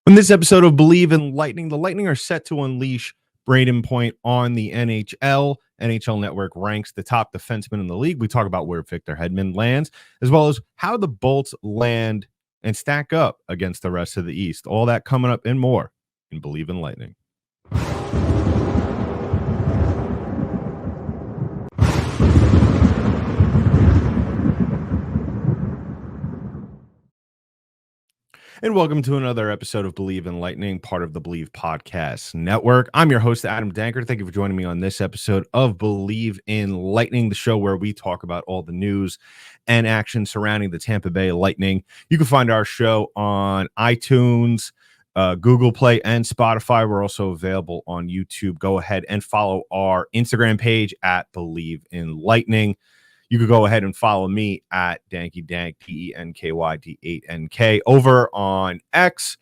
On this episode of Bleav in Lightning, the Lightning are set to unleash Brayden Point on the NHL. NHL Network ranks the top defensemen in the league. We talk about where Victor Hedman lands, as well as how the Bolts land and stack up against the rest of the East. All that coming up and more in Bleav in Lightning. And welcome to another episode of Bleav in Lightning, part of the Bleav Podcast Network. I'm your host, Adam Danker. Thank you for joining me on this episode of Bleav in Lightning, the show where we talk about all the news and action surrounding the Tampa Bay Lightning. You can find our show on iTunes, Google Play, and Spotify. We're also available on YouTube. Go ahead and follow our Instagram page at Bleav in Lightning. You could go ahead and follow me at DankyDank, DENKYD8NK, over on X.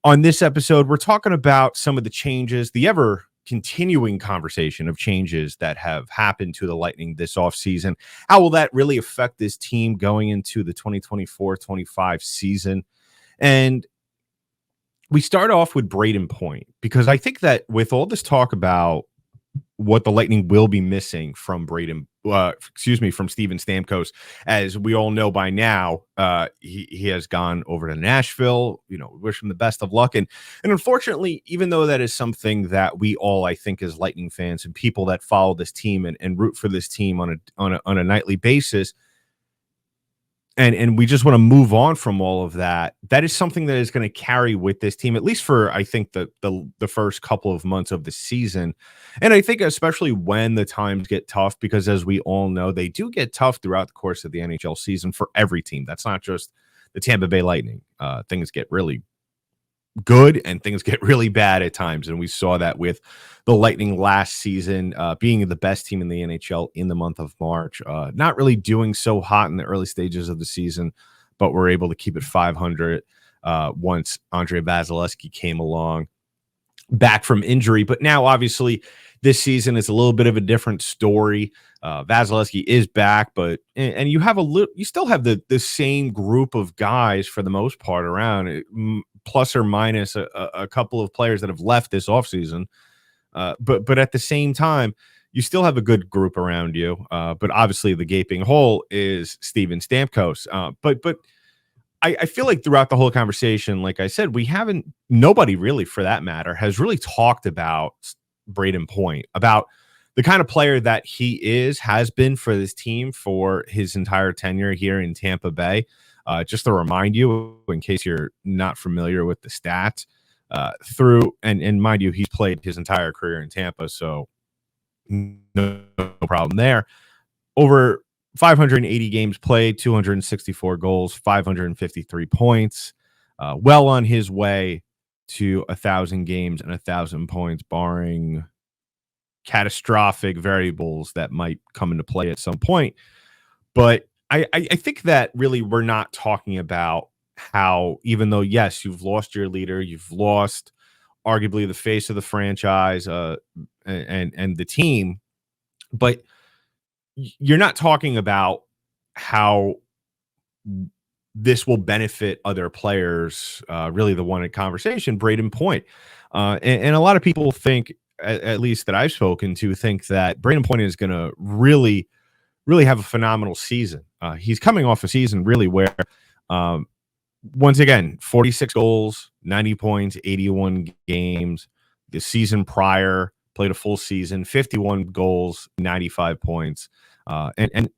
On this episode, we're talking about some of the changes, the ever-continuing conversation of changes that have happened to the Lightning this offseason. How will that really affect this team going into the 2024-25 season? And we start off with Brayden Point, because I think that with all this talk about what the Lightning will be missing from from Steven Stamkos, as we all know by now, he has gone over to Nashville. Wish him the best of luck. And unfortunately, even though that is something that we all, I think, as Lightning fans and people that follow this team and root for this team on a nightly basis, and we just want to move on from all of that. That is something that is going to carry with this team, at least for, I think, the first couple of months of the season. And I think especially when the times get tough, because as we all know, they do get tough throughout the course of the NHL season for every team. That's not just the Tampa Bay Lightning. Things get really good and things get really bad at times. And we saw that with the Lightning last season, being the best team in the NHL in the month of March, not really doing so hot in the early stages of the season, but we're able to keep it 500 once Andrei Vasilevskiy came along back from injury. But now, obviously, this season is a little bit of a different story. Vasilevskiy is back, but and you have you still have the same group of guys for the most part around, plus or minus a couple of players that have left this offseason. But at the same time, you still have a good group around you. But obviously, the gaping hole is Steven Stamkos. But I feel like throughout the whole conversation, like I said, nobody really, for that matter, has really talked about Brayden Point, about the kind of player that he has been for this team for his entire tenure here in Tampa Bay. Just to remind you, in case you're not familiar with the stats, and mind you, he's played his entire career in Tampa, so no problem there. Over 580 games played, 264 goals, 553 points. Well on his way to 1,000 games and 1,000 points, barring catastrophic variables that might come into play at some point. But I think that really we're not talking about how, even though, yes, you've lost your leader, you've lost arguably the face of the franchise and the team, but you're not talking about how this will benefit other players. Really, the one in conversation, Brayden Point. And a lot of people think, at least that I've spoken to, think that Brayden Point is going to really have a phenomenal season. He's coming off a season really where, once again, 46 goals, 90 points, 81 games. The season prior, played a full season, 51 goals, 95 points. And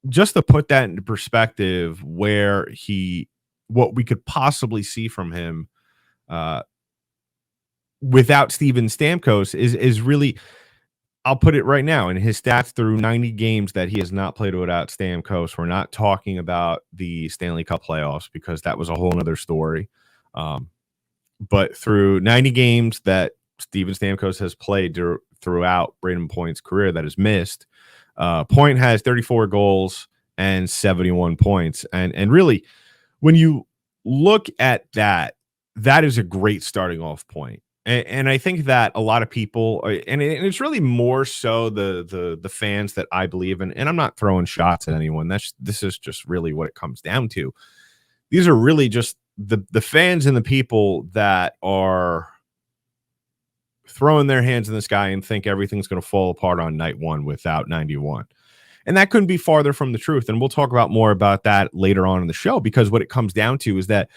just to put that into perspective, what we could possibly see from him without Steven Stamkos is really, I'll put it right now, in his stats through 90 games that he has not played without Stamkos. We're not talking about the Stanley Cup playoffs, because that was a whole other story. But through 90 games that Steven Stamkos has played throughout Brayden Point's career that is missed, Point has 34 goals and 71 points. And really, when you look at that is a great starting off point. And I think that a lot of people, and it's really more so the fans that I believe in, and I'm not throwing shots at anyone. This is just really what it comes down to. These are really just the fans and the people that are throwing their hands in the sky and think everything's going to fall apart on night one without 91. And that couldn't be farther from the truth. And we'll talk about more about that later on in the show, because what it comes down to is that,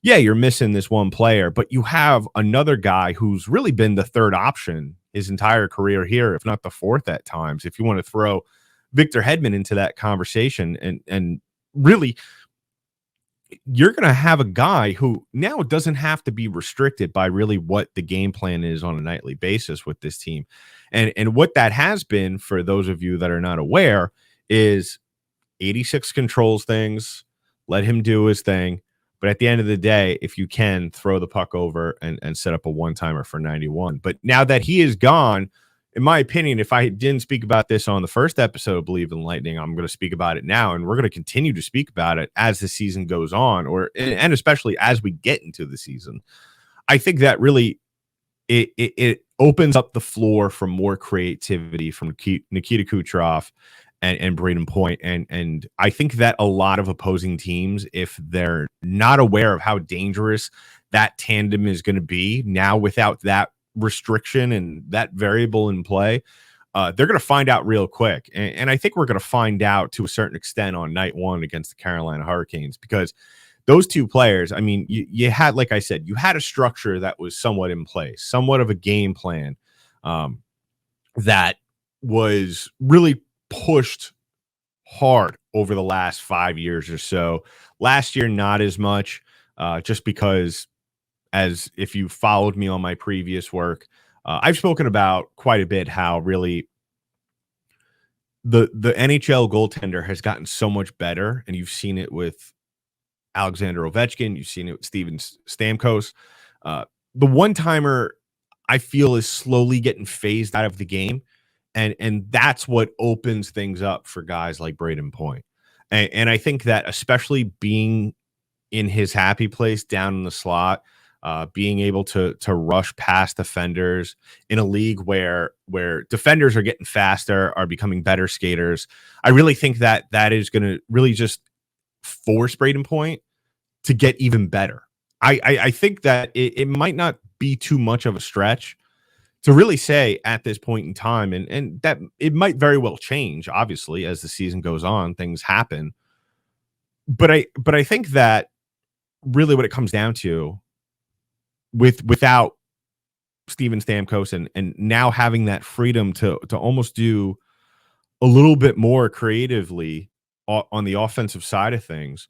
yeah, you're missing this one player, but you have another guy who's really been the third option his entire career here, if not the fourth at times, if you want to throw Victor Hedman into that conversation. And really, you're going to have a guy who now doesn't have to be restricted by really what the game plan is on a nightly basis with this team. And what that has been, for those of you that are not aware, is 86 controls things, let him do his thing. But at the end of the day, if you can, throw the puck over and set up a one-timer for 91. But now that he is gone, in my opinion, if I didn't speak about this on the first episode of Bleav in Lightning, I'm going to speak about it now, and we're going to continue to speak about it as the season goes on, and especially as we get into the season. I think that really it opens up the floor for more creativity from Nikita Kucherov and Brayden Point, and I think that a lot of opposing teams, if they're not aware of how dangerous that tandem is going to be now without that restriction and that variable in play, they're going to find out real quick. And I think we're going to find out to a certain extent on night one against the Carolina Hurricanes, because those two players, I mean, you had, like I said, you had a structure that was somewhat in place, somewhat of a game plan that was really pushed hard over the last 5 years or so. Last year, not as much, just because, as if you followed me on my previous work, I've spoken about quite a bit how really the NHL goaltender has gotten so much better, and you've seen it with Alexander Ovechkin, you've seen it with Steven Stamkos. The one-timer, I feel, is slowly getting phased out of the game, and that's what opens things up for guys like Brayden Point. And I think that, especially being in his happy place down in the slot, being able to rush past defenders in a league where defenders are getting faster, are becoming better skaters. I really think that is going to really just force Brayden Point to get even better. I think that it might not be too much of a stretch to really say at this point in time, and that it might very well change, obviously, as the season goes on, things happen. But I think that really what it comes down to, without Steven Stamkos and now having that freedom to almost do a little bit more creatively on the offensive side of things,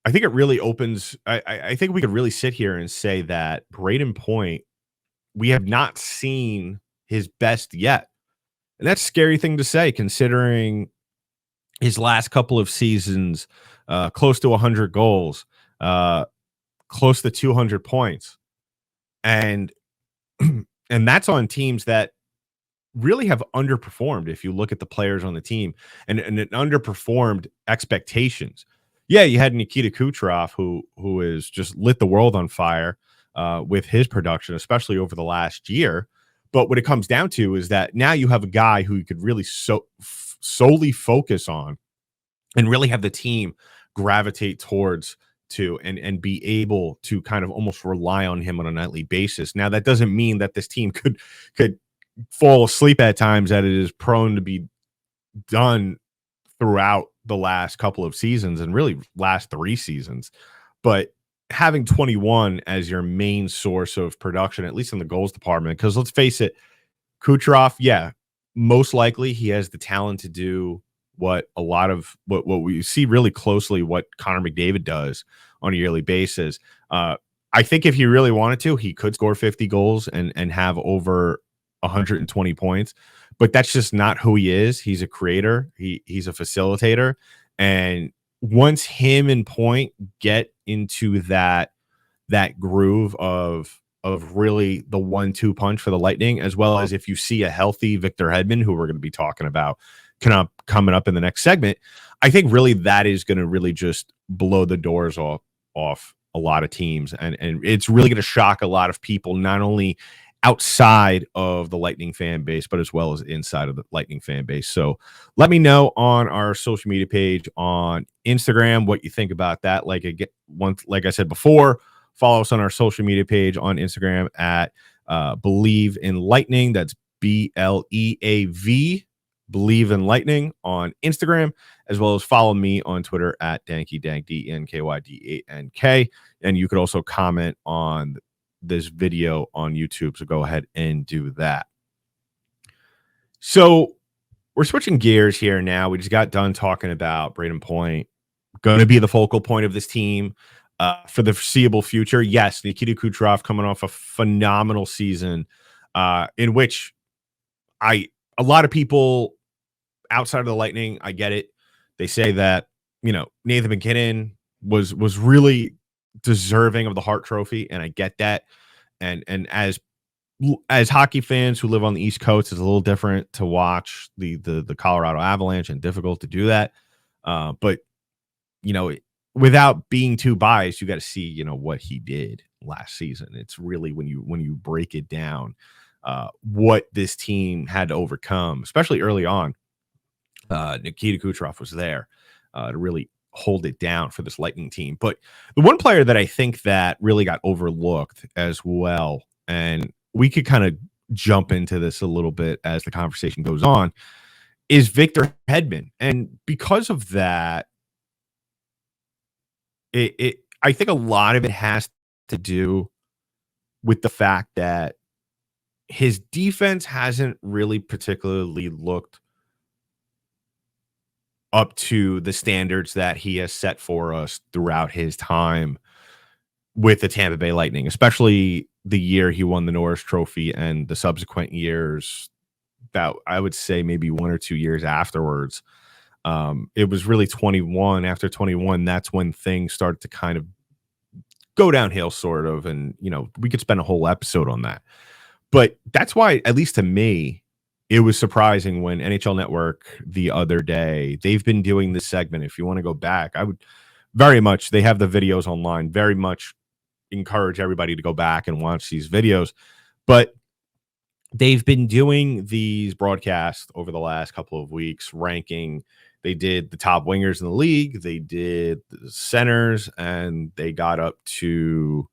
I think it really opens. I think we could really sit here and say that Brayden Point, we have not seen his best yet. And that's a scary thing to say, considering his last couple of seasons, close to 100 goals, close to 200 points. And that's on teams that really have underperformed. If you look at the players on the team and it underperformed expectations. Yeah, you had Nikita Kucherov, who has just lit the world on fire with his production, especially over the last year. But what it comes down to is that now you have a guy who you could really solely focus on and really have the team gravitate towards and be able to kind of almost rely on him on a nightly basis. Now, that doesn't mean that this team could fall asleep at times, that it is prone to be done throughout the last couple of seasons and really last 3 seasons. But having 21 as your main source of production, at least in the goals department, because let's face it, Kucherov, yeah, most likely he has the talent to do what a lot of what we see really closely, what Connor McDavid does on a yearly basis. I think if he really wanted to, he could score 50 goals and have over 120 points, but that's just not who he is. He's a creator. He's a facilitator. And once him and Point get into that groove of really the 1-2 punch for the Lightning, as well as if you see a healthy Victor Hedman, who we're going to be talking about coming up in the next segment, I think really that is going to really just blow the doors off a lot of teams. And it's really going to shock a lot of people, not only outside of the Lightning fan base, but as well as inside of the Lightning fan base. So let me know on our social media page on Instagram what you think about that. Like I said before, follow us on our social media page on Instagram at Bleav in Lightning. That's BLEAV, Bleav in Lightning on Instagram, as well as follow me on Twitter at DankyDank, DNKYD8NK. And you could also comment on this video on YouTube. So go ahead and do that. So we're switching gears here now. We just got done talking about Brayden Point, going to be the focal point of this team for the foreseeable future. Yes, Nikita Kucherov coming off a phenomenal season in which a lot of people outside of the Lightning, I get it. They say that, Nathan MacKinnon was really deserving of the Hart Trophy, and I get that. And as hockey fans who live on the East Coast, it's a little different to watch the Colorado Avalanche and difficult to do that. But without being too biased, you got to see what he did last season. It's really when you break it down, what this team had to overcome, especially early on. Nikita Kucherov was there to really hold it down for this Lightning team. But the one player that I think that really got overlooked as well, and we could kind of jump into this a little bit as the conversation goes on, is Victor Hedman. And because of that, I think a lot of it has to do with the fact that his defense hasn't really particularly looked up to the standards that he has set for us throughout his time with the Tampa Bay Lightning, especially the year he won the Norris Trophy and the subsequent years, about, I would say, maybe 1 or 2 years afterwards. It was really 21. After 21, that's when things started to kind of go downhill, sort of. And, we could spend a whole episode on that. But that's why, at least to me, it was surprising when NHL Network the other day, they've been doing this segment. If you want to go back, I would very much, they have the videos online, very much encourage everybody to go back and watch these videos. But they've been doing these broadcasts over the last couple of weeks, ranking. They did the top wingers in the league, they did the centers, and they got up to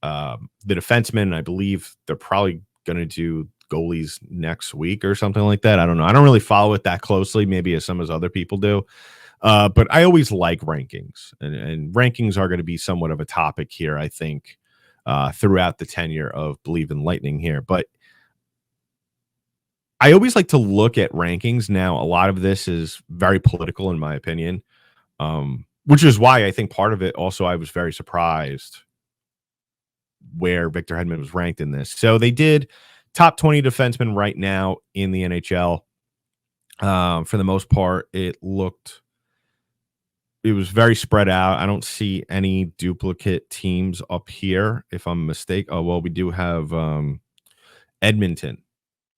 the defensemen. I believe they're probably going to do goalies next week or something like that. I don't know. I don't really follow it that closely, maybe as some as other people do. But I always like rankings, and rankings are going to be somewhat of a topic here, I think, throughout the tenure of Bleav in Lightning here. But I always like to look at rankings. Now, a lot of this is very political, in my opinion, which is why I think part of it also, I was very surprised where Victor Hedman was ranked in this. So they did top 20 defensemen right now in the NHL. For the most part, it was very spread out. I don't see any duplicate teams up here, if I'm mistaken. Oh, well, we do have Edmonton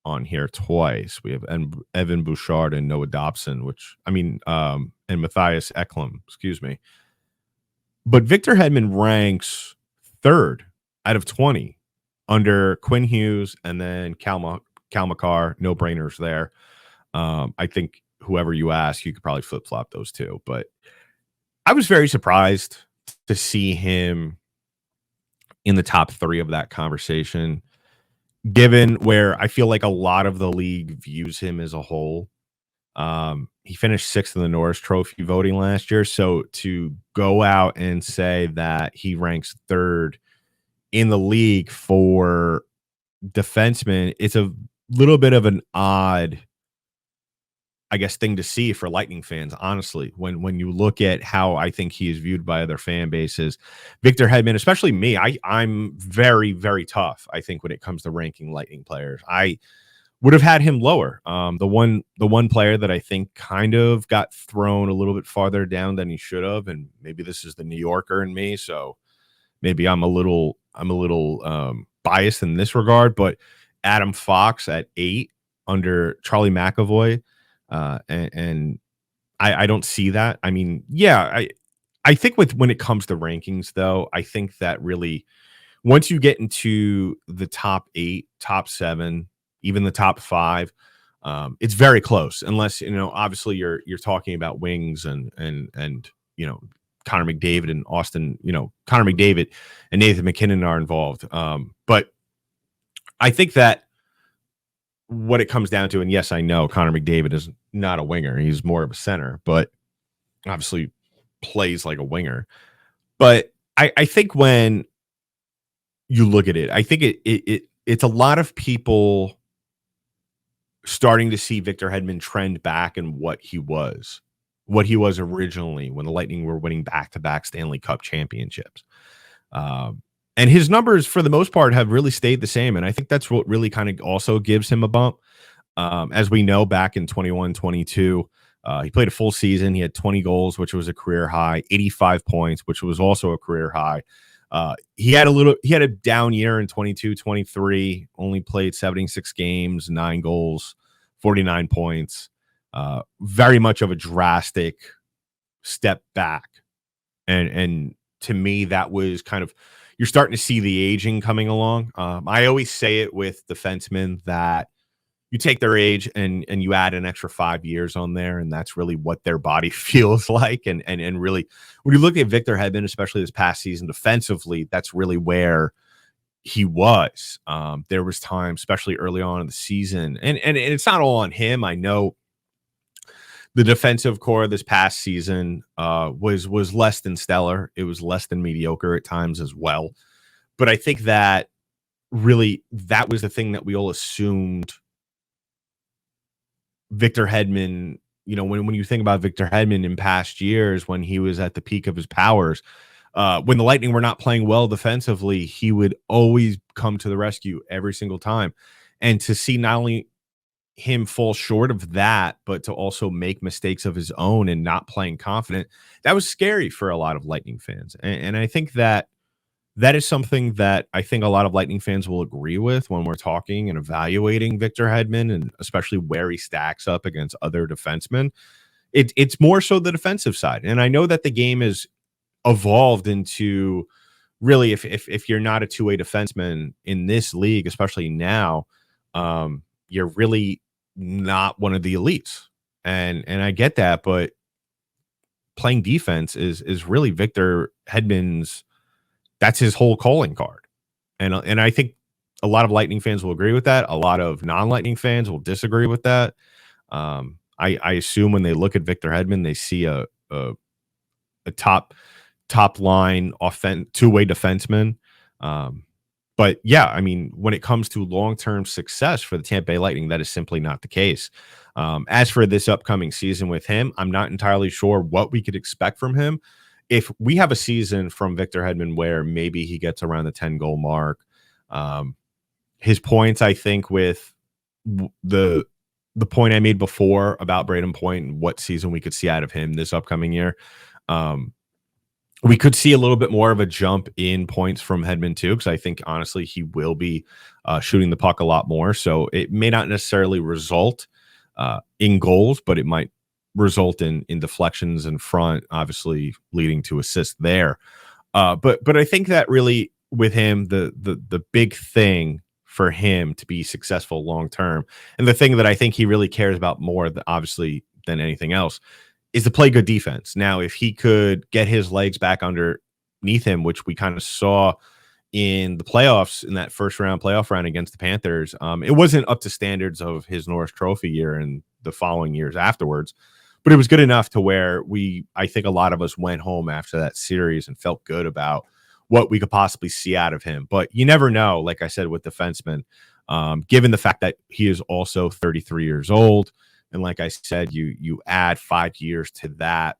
on here twice. We have Evan Bouchard and Noah Dobson, and Matthias Ekholm, excuse me. But Victor Hedman ranks 3rd out of 20 under Quinn Hughes and then Cal McCarr. No brainers there. I think whoever you ask, you could probably flip-flop those two. But I was very surprised to see him in the top 3 of that conversation, given where I feel like a lot of the league views him as a whole. He finished 6th in the Norris Trophy voting last year. So to go out and say that he ranks 3rd in the league for defensemen, it's a little bit of an odd, I guess, thing to see for Lightning fans, honestly, when you look at how I think he is viewed by other fan bases. Victor Hedman, especially me, I'm very, very tough, I think, when it comes to ranking Lightning players. I would have had him lower. The one player that I think kind of got thrown a little bit farther down than he should have, and maybe this is the New Yorker in me, so maybe I'm a little biased in this regard, but Adam Fox at 8 under Charlie McAvoy. And I don't see that. I mean, yeah, I think when it comes to rankings, though, I think that really once you get into the top 8, top 7, even the top 5, it's very close. Unless obviously you're talking about wings and Connor McDavid and Austin. Connor McDavid and Nathan McKinnon are involved. But I think that what it comes down to, and yes, I know Connor McDavid is not a winger; he's more of a center, but obviously plays like a winger. But I think when you look at it, I think it's a lot of people starting to see Victor Hedman trend back in what he was originally when the Lightning were winning back-to-back Stanley Cup championships. And his numbers, for the most part, have really stayed the same. And I think that's what really kind of also gives him a bump. As we know, back in 21-22, he played a full season. He had 20 goals, which was a career high, 85 points, which was also a career high. He had a down year in 22-23, only played 76 games, 9 goals, 49 points. Very much of a drastic step back. And to me, that was kind of, you're starting to see the aging coming along. I always say it with defensemen that you take their age and you add an extra 5 years on there, and that's really what their body feels like. And really, when you look at Victor Hedman, especially this past season defensively, that's really where he was. There was time, especially early on in the season, and it's not all on him. I know the defensive core this past season was less than stellar. It was less than mediocre at times as well. But I think that really that was the thing that we all assumed Victor Hedman, when you think about Victor Hedman in past years, when he was at the peak of his powers, when the Lightning were not playing well defensively, he would always come to the rescue every single time. And to see not only him fall short of that, but to also make mistakes of his own and not playing confident, that was scary for a lot of Lightning fans. And I think that is something that I think a lot of Lightning fans will agree with when we're talking and evaluating Victor Hedman, and especially where he stacks up against other defensemen. It's more so the defensive side. And I know that the game is evolved into really, if you're not a two-way defenseman in this league, especially now, you're really not one of the elites. And I get that, but playing defense is really Victor Hedman's, that's his whole calling card. And I think a lot of Lightning fans will agree with that. A lot of non-Lightning fans will disagree with that. I assume when they look at Victor Hedman, they see a top line two-way defenseman. But yeah, I mean, when it comes to long-term success for the Tampa Bay Lightning, that is simply not the case. As for this upcoming season with him, I'm not entirely sure what we could expect from him. If we have a season from Victor Hedman where maybe he gets around the 10-goal mark, his points, I think, with the point I made before about Brayden Point and what season we could see out of him this upcoming year, we could see a little bit more of a jump in points from Hedman too, because I think honestly he will be shooting the puck a lot more. So it may not necessarily result in goals, but it might result in deflections in front, obviously leading to assists there. But I think that really with him, the big thing for him to be successful long term, and the thing that I think he really cares about more, obviously, than anything else, is to play good defense. Now, if he could get his legs back underneath him, which we kind of saw in the playoffs, in that first round playoff round against the Panthers, it wasn't up to standards of his Norris Trophy year and the following years afterwards, but it was good enough to where I think a lot of us went home after that series and felt good about what we could possibly see out of him. But you never know, like I said, with defensemen, given the fact that he is also 33 years old. And like I said, you add 5 years to that,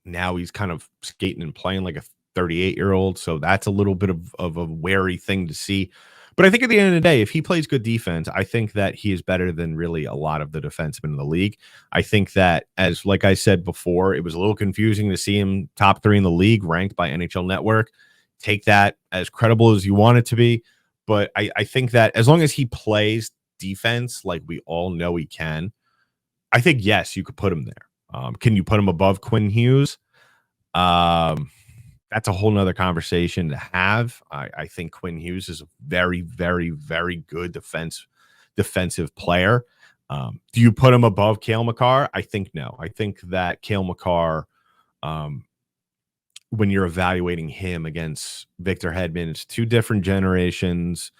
now he's kind of skating and playing like a 38-year-old. So that's a little bit of a wary thing to see. But I think at the end of the day, if he plays good defense, I think that he is better than really a lot of the defensemen in the league. I think that, like I said before, it was a little confusing to see him top 3 in the league, ranked by NHL Network. Take that as credible as you want it to be. But I think that as long as he plays defense like we all know he can, I think, yes, you could put him there. Can you put him above Quinn Hughes? that's a whole nother conversation to have. I think Quinn Hughes is a very, very, very good defensive player. Do you put him above Cale Makar? I think no. I think that Cale Makar, um, when you're evaluating him against Victor Hedman, it's two different generations,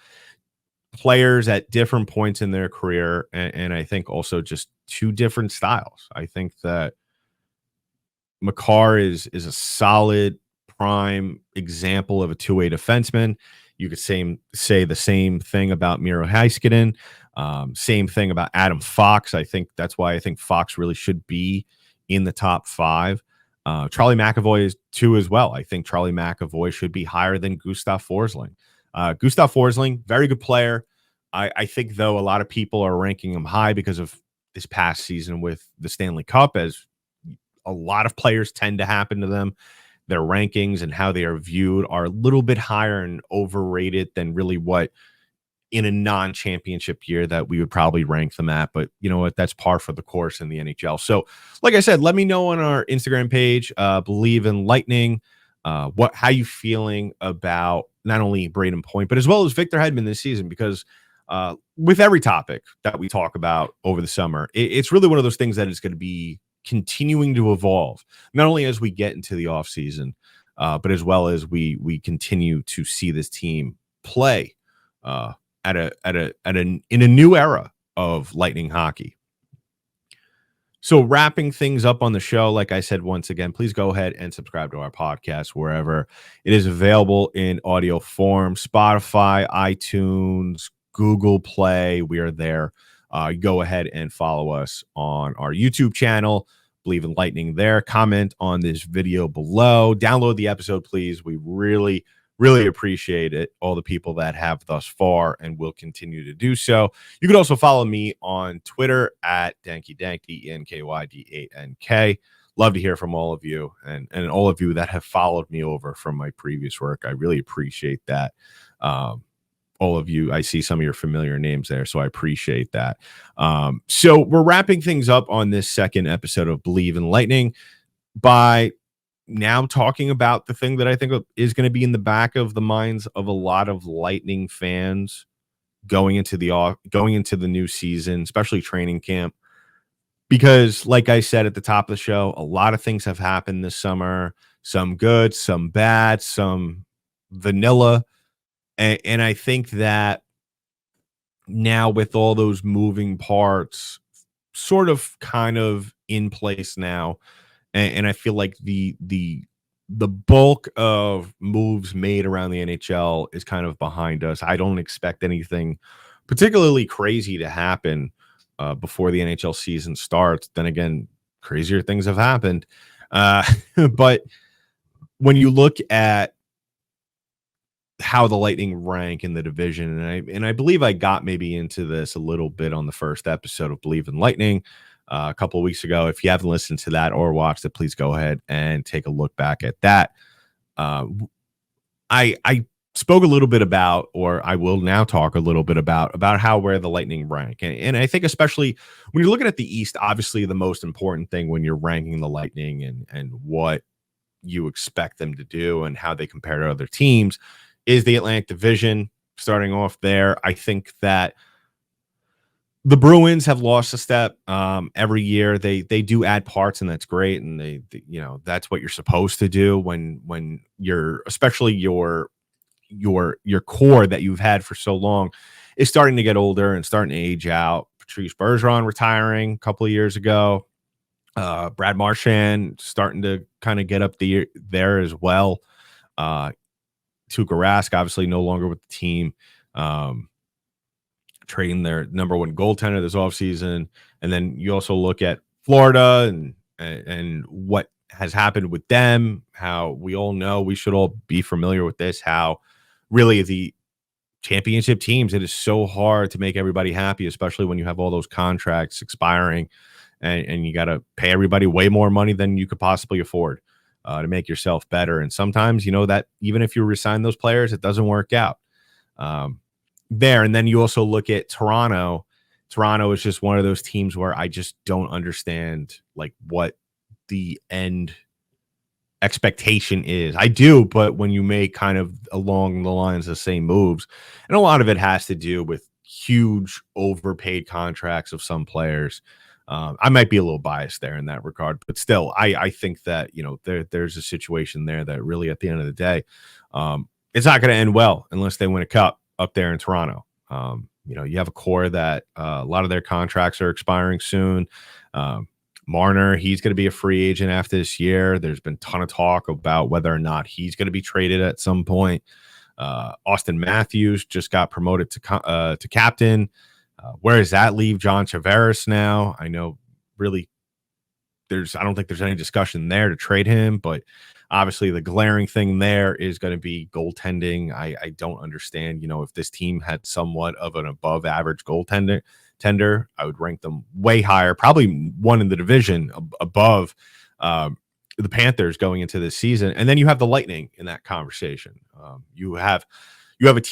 players at different points in their career, and I think also just two different styles. I think that Makar is a solid prime example of a two-way defenseman. You could say the same thing about Miro Heiskanen. Same thing about Adam Fox. I think that's why I think Fox really should be in the top five. Charlie McAvoy is two as well. I think Charlie McAvoy should be higher than Gustav Forsling. Gustav Forsling, very good player. I think, though, a lot of people are ranking him high because of this past season with the Stanley Cup, as a lot of players tend to happen to them. Their rankings and how they are viewed are a little bit higher and overrated than really what in a non-championship year that we would probably rank them at. But you know what? That's par for the course in the NHL. So like I said, let me know on our Instagram page, Bleav in Lightning, how you feeling about not only Brayden Point, but as well as Victor Hedman this season, because with every topic that we talk about over the summer, it's really one of those things that is going to be continuing to evolve, not only as we get into the off season, but as well as we continue to see this team play in a new era of Lightning hockey. So wrapping things up on the show, like I said, once again, please go ahead and subscribe to our podcast wherever it is available in audio form: Spotify, iTunes, Google Play. We are there. Go ahead and follow us on our YouTube channel, Bleav in Lightning there. Comment on this video below. Download the episode, please. We really, really appreciate it. All the people that have thus far and will continue to do so. You can also follow me on Twitter at DankyDank, DNKYD8NK. Love to hear from all of you and all of you that have followed me over from my previous work. I really appreciate that. All of you, I see some of your familiar names there, so I appreciate that. So we're wrapping things up on this second episode of Bleav in Lightning by now talking about the thing that I think is going to be in the back of the minds of a lot of Lightning fans going into the new season, especially training camp. Because, like I said at the top of the show, a lot of things have happened this summer. Some good, some bad, some vanilla. And I think that now with all those moving parts sort of kind of in place now, and I feel like the bulk of moves made around the NHL is kind of behind us. I don't expect anything particularly crazy to happen before the NHL season starts. Then again, crazier things have happened. But when you look at how the Lightning rank in the division, and I Bleav I got maybe into this a little bit on the first episode of Bleav in Lightning a couple of weeks ago. If you haven't listened to that or watched it, please go ahead and take a look back at that. I spoke a little bit about, or I will now talk a little bit about where the Lightning rank. And I think especially when you're looking at the East, obviously the most important thing when you're ranking the Lightning and what you expect them to do and how they compare to other teams is the Atlantic Division. Starting off there, I think that the Bruins have lost a step. Every year they do add parts, and that's great. And they that's what you're supposed to do when you're, especially your core that you've had for so long is starting to get older and starting to age out. Patrice Bergeron retiring a couple of years ago. Brad Marchand starting to kind of get up there as well. Tuukka Rask obviously no longer with the team. Trading their number one goaltender this offseason. And then you also look at Florida and what has happened with them, how we all know, we should all be familiar with this, how really the championship teams, it is so hard to make everybody happy, especially when you have all those contracts expiring and you got to pay everybody way more money than you could possibly afford to make yourself better. And sometimes, that even if you resign those players, it doesn't work out there. And then you also look at Toronto. Toronto is just one of those teams where I just don't understand like what the end expectation is. I do, but when you make kind of along the lines of the same moves, and a lot of it has to do with huge overpaid contracts of some players. I might be a little biased there in that regard, but still, I think that there's a situation there that really, at the end of the day, it's not going to end well unless they win a cup up there in Toronto. You have a core that a lot of their contracts are expiring soon. Marner, he's going to be a free agent after this year. There's been a ton of talk about whether or not he's going to be traded at some point. Austin Matthews just got promoted to captain. Where does that leave John Tavares now? I know really I don't think there's any discussion there to trade him, but obviously the glaring thing there is going to be goaltending. I don't understand, if this team had somewhat of an above average goaltender, I would rank them way higher, probably one in the division above the Panthers going into this season. And then you have the Lightning in that conversation. You have a